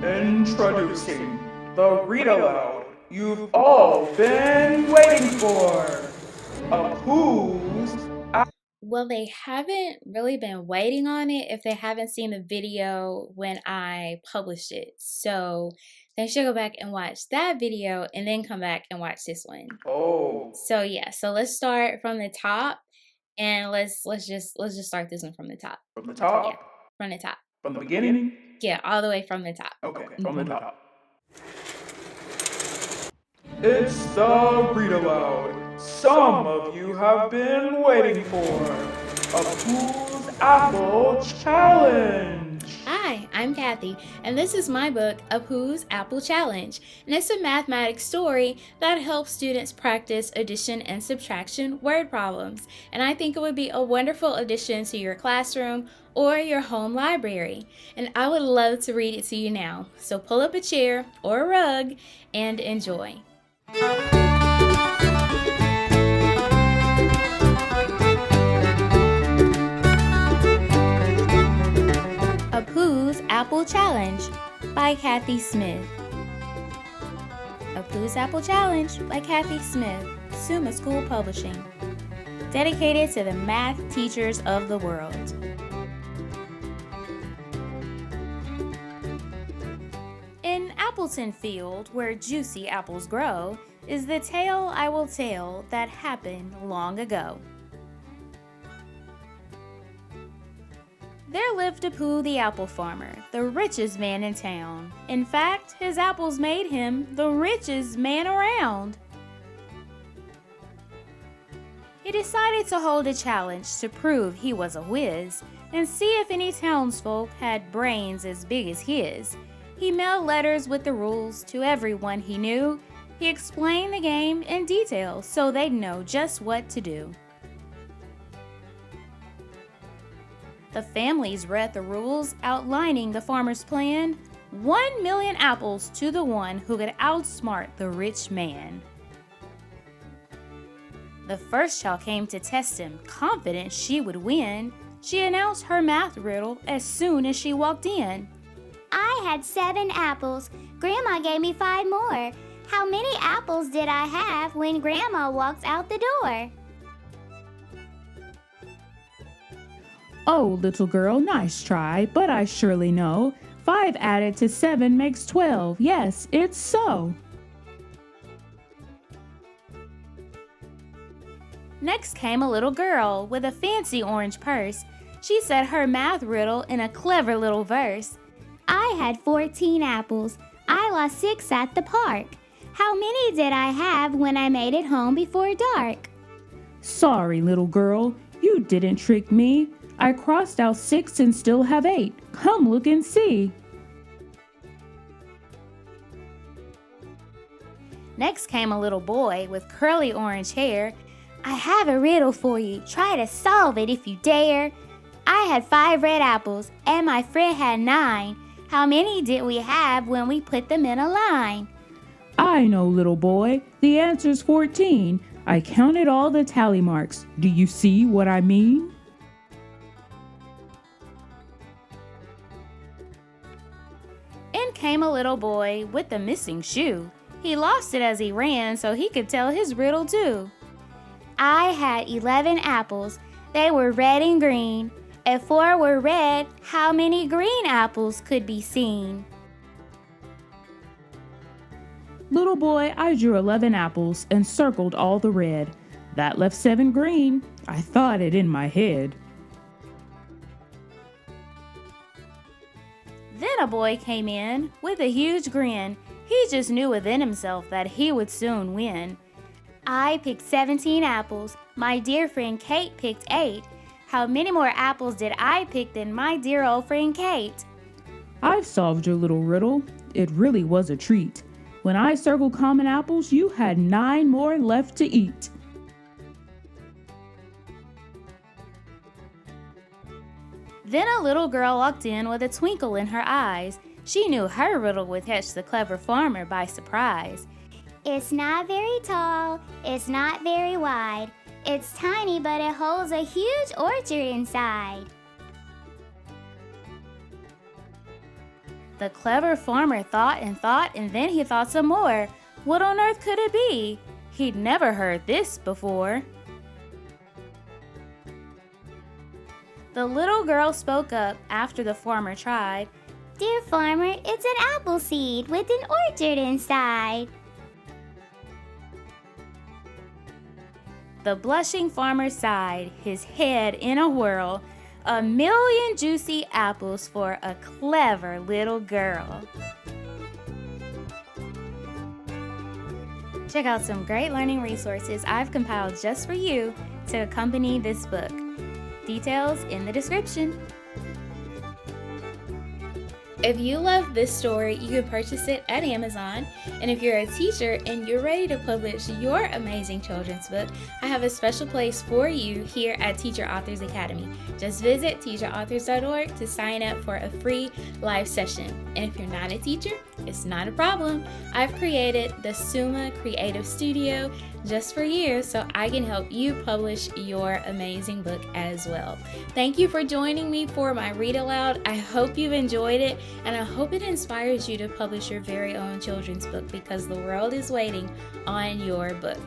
Introducing the Read Aloud you've all been waiting for. Of who's Well, they haven't really been waiting on it if they haven't seen the video when I published it. So they should go back and watch that video and then come back and watch this one. Oh, So yeah, so let's start from the top and let's just start this one from the top. from the top? Yeah, from the top. From the beginning? Yeah, all the way from the top. Okay, from the top. It's the Read Aloud some of you have been waiting for. Of who's Apple Challenge. Hi, I'm Kathy, and this is my book, Apu's Apple Challenge, and it's a mathematics story that helps students practice addition and subtraction word problems, and I think it would be a wonderful addition to your classroom or your home library, and I would love to read it to you now, so pull up a chair or a rug and enjoy. Apu's Apple Challenge by Kathy Smith. Apu's Apple Challenge by Kathy Smith, Summa School Publishing. Dedicated to the math teachers of the world. In Appleton Field, where juicy apples grow, is the tale I will tell that happened long ago. There lived Apu the apple farmer, the richest man in town. In fact, his apples made him the richest man around. He decided to hold a challenge to prove he was a whiz and see if any townsfolk had brains as big as his. He mailed letters with the rules to everyone he knew. He explained the game in detail so they'd know just what to do. The families read the rules outlining the farmer's plan. 1,000,000 apples to the one who could outsmart the rich man. The first child came to test him, confident she would win. She announced her math riddle as soon as she walked in. I had 7 apples. Grandma gave me 5 more. How many apples did I have when Grandma walked out the door? Oh, little girl, nice try, but I surely know 5 added to 7 makes 12. Yes, it's so. Next came a little girl with a fancy orange purse. She said her math riddle in a clever little verse. I had 14 apples. I lost 6 at the park. How many did I have when I made it home before dark? Sorry, little girl, you didn't trick me. I crossed out 6 and still have 8. Come look and see. Next came a little boy with curly orange hair. I have a riddle for you. Try to solve it if you dare. I had 5 red apples and my friend had 9. How many did we have when we put them in a line? I know, little boy. The answer's 14. I counted all the tally marks. Do you see what I mean? In came a little boy with a missing shoe. He lost it as he ran so he could tell his riddle too. I had 11 apples. They were red and green. If 4 were red, how many green apples could be seen? Little boy, I drew 11 apples and circled all the red. That left 7 green. I thought it in my head. Then a boy came in with a huge grin. He just knew within himself that he would soon win. I picked 17 apples. My dear friend Kate picked 8. How many more apples did I pick than my dear old friend Kate? I've solved your little riddle. It really was a treat. When I circled common apples, you had 9 more left to eat. Then a little girl walked in with a twinkle in her eyes. She knew her riddle would catch the clever farmer by surprise. It's not very tall. It's not very wide. It's tiny, but it holds a huge orchard inside. The clever farmer thought, and then he thought some more. What on earth could it be? He'd never heard this before. The little girl spoke up after the farmer tried. Dear farmer, it's an apple seed with an orchard inside. The blushing farmer sighed, his head in a whirl. 1,000,000 juicy apples for a clever little girl. Check out some great learning resources I've compiled just for you to accompany this book. Details in the description. If you love this story, you can purchase it at Amazon. And if you're a teacher and you're ready to publish your amazing children's book, I have a special place for you here at Teacher Authors Academy. Just visit teacherauthors.org to sign up for a free live session. And if you're not a teacher, it's not a problem. I've created the Suma Creative Studio just for you so I can help you publish your amazing book as well. Thank you for joining me for my read aloud. I hope you've enjoyed it, and I hope it inspires you to publish your very own children's book because the world is waiting on your book.